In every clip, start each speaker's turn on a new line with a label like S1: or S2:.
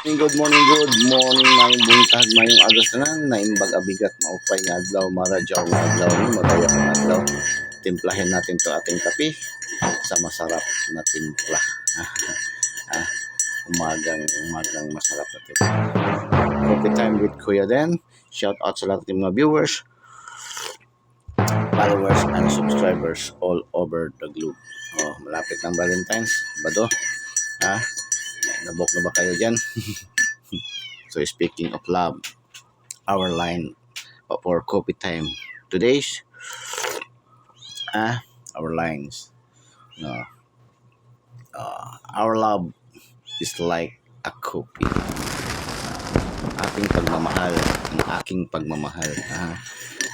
S1: Good morning, mayong buntag, mayong agas na naimbag abigat maupay nga adlaw, maradyaw nga adlaw ni madaya nga adlaw. Timplahin natin to ating kape sa masarap na timpla. ah, umagang masarap na timpla. Coffee time with Kuya Den. Shout out sa lahat ng mga viewers, followers, and subscribers all over the globe. Malapit ng Valentine's, bado. Nabok na ba kayo dyan? So speaking of love, our line for coffee time today's our lines. Our love is like a coffee. Ang aking pagmamahal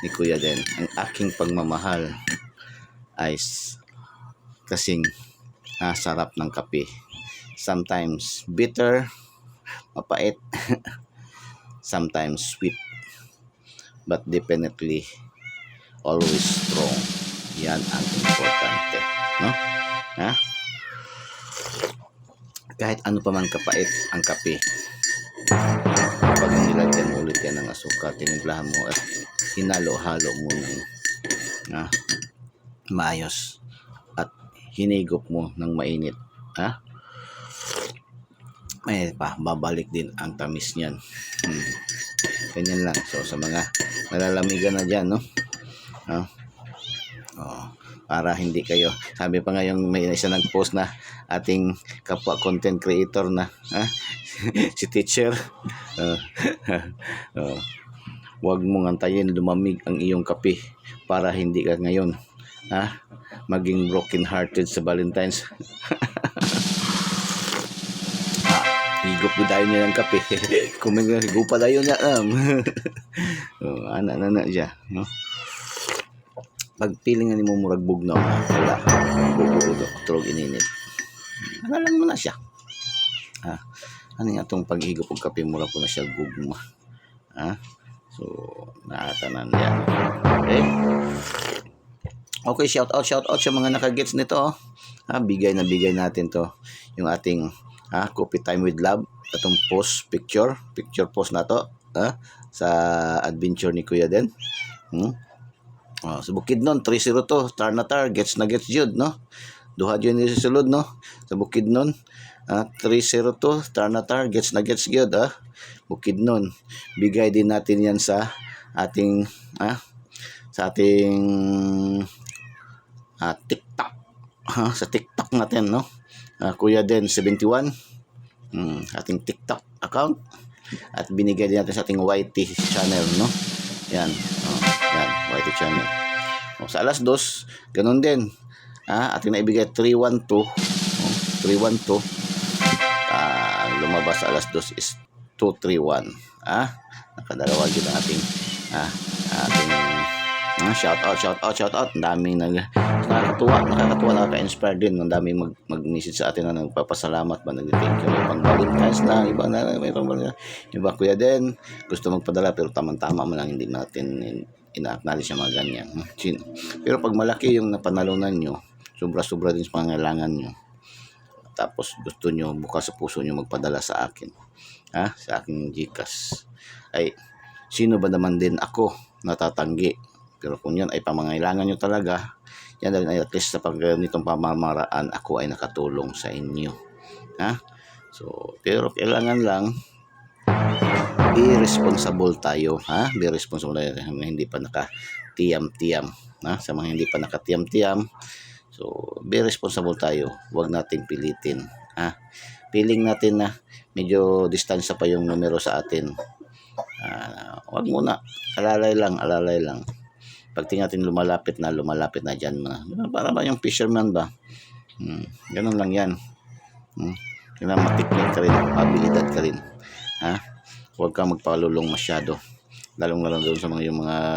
S1: ni Kuya Den. Ang aking pagmamahal ay kasing sarap ng kape. Sometimes bitter, mapait, sometimes sweet, but definitely always strong. Yan ang importante, no? Kahit ano pa man kapait ang kape, pag nilagyan mo ulit yan ng asukal, tinimplahan mo at hinalo-halo mo ng maayos at hinigop mo ng mainit, may babalik din ang tamis niyan. Ganyan lang. So sa mga nalalamigan na dyan, no? Para hindi kayo, sabi pa nga yung may isa nag-post na ating kapwa content creator na si teacher, wag mong antayin lumamig ang iyong kape para hindi ka ngayon maging broken hearted sa Valentine's. Higop ko tayo niya ng kape. Kung may higupa tayo niya. Anak siya, no? Pagpiling nga ni mo muragbog na wala. Bubudo, tulog ininit. Alalang mo na siya. Ano nga itong paghigop ng kape, mura po na siya gugma. So, naatanan yan. Okay, shout out sa mga nakagets nito. Bigay natin to. Yung ating coffee time with love. Itong picture post na to sa adventure ni Kuya Den. Sa Bukidnon 302 tar gets jud, no? Duha jud ni sulod, no? Sa Bukidnon 302 tar gets jud, Bukidnon. Bigay din natin yan sa ating TikTok. Sa TikTok natin, no? Kuya Den 71 ating TikTok account, at binigay din natin sa ating YT channel, no? Yan YT channel. Sa alas 2 ganun din ating naibigay 312 lumabas sa alas 2 is 231. Nakadalawa yun ang ating shout out. Ang daming nakakatuwa, nakaka-inspire din. Ang daming mag-message sa atin na nagpapasalamat ba, nag-thank you. May pang Valentine's na, iba Kuya Den gusto magpadala pero tamang-tama man lang, hindi natin ina-acknowledge yung mga ganyan. Pero pag malaki yung napanalunan nyo, sobra-sobra din sa pangailangan nyo, tapos gusto nyo bukas sa puso nyo magpadala sa akin, sa aking GCash, ay sino ba naman din ako natatanggi. Pero kung yan ay pamangailangan nyo talaga, yan ay at least sa nitong pamamaraan ako ay nakatulong sa inyo. So, pero kailangan lang be responsible tayo, be responsible tayo sa mga hindi pa nakatiyam-tiyam, sa mga hindi pa nakatiyam-tiyam. So, be responsible tayo, huwag nating pilitin. Feeling natin na medyo distansya pa yung numero sa atin, huwag muna, alalay lang. Pag tingnan natin lumalapit na dyan para ba yung fisherman ba, ganun lang yan. Kailangan matiknik ka rin, habilidad ka rin. Huwag kang magpalulong masyado, lalong doon sa mga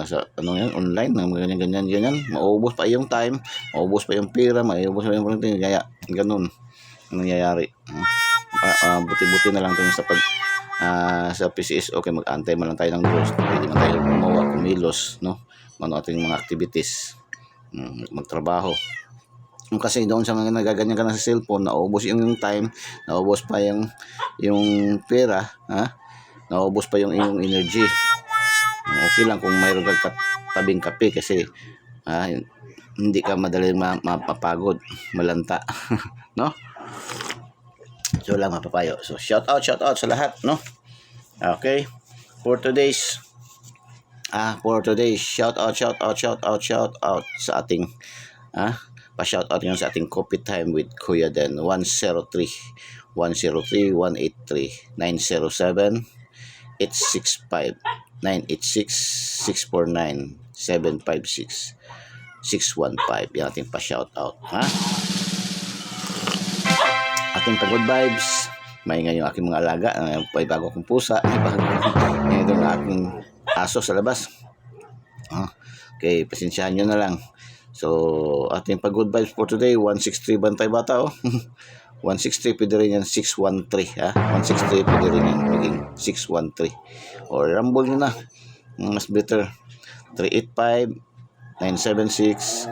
S1: sa online na ganyan, maubos pa yung time, maubos pa yung pera, maubos pa yung kaya ganun ang nangyayari. Buti na lang doon sa PCS. Okay, mag-antay man lang tayo ng Diyos, pwede man tayo kumilos, no? Ating mga activities, magtrabaho, Kasi doon sa mga nagaganyan ka na sa cellphone, naubos yung time, naubos pa yung pera, ha? Naubos pa yung iyong energy. Okay lang kung mayroon kang tabing kape kasi hindi ka madali mapapagod, malanta, no? So lang mapapayo. So shout out sa lahat, no? Okay. For today's shout out sa ating pa-shout out yun sa ating coffee time with Kuya Den 103-103-907-866-649-756-615 yung ating pa-shout out, ating pag-good vibes. May ngayon aking mga alaga, may bago akong pusa, may bago yung aking aso sa labas. Okay, pasensyahan nyo na lang. So, ating pag-good vibes for today, 163 Bantay Bata, 163, pwede rin yan 613, 163, pwede rin yan maging 613. Or rumble nyo na, mas better. 385, 976,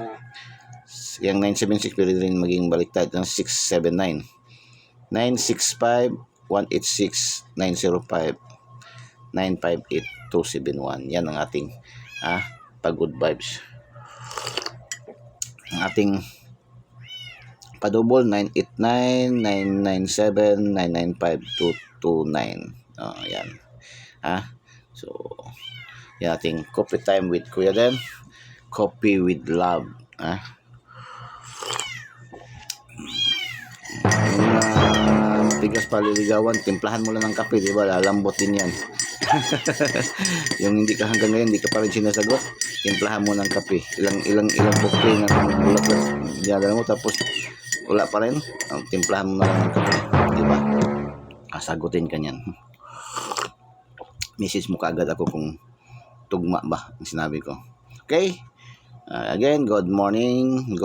S1: yung 976, pwede rin maging baliktad ng 679. 965-186-905-958-271. Yan ang ating pag-good vibes. Ang ating padouble 989-997-995-229. Yan. So, yan ating coffee time with Kuya Den. Coffee with love. Bigas paliligawan, timplahan mo lang ng kape, di ba? Lalambot din yan. Yung hindi ka hanggang ngayon, hindi ka pa rin sinasagot, timplahan mo ng kape. Ilang buke ng bulaklak, dinadala mo, tapos wala pa rin, timplahan mo na lang ng kape, di ba? Sagutin ka niyan. Message mo kaagad ako kung tugma ba ang sinabi ko. Okay? Again, good morning.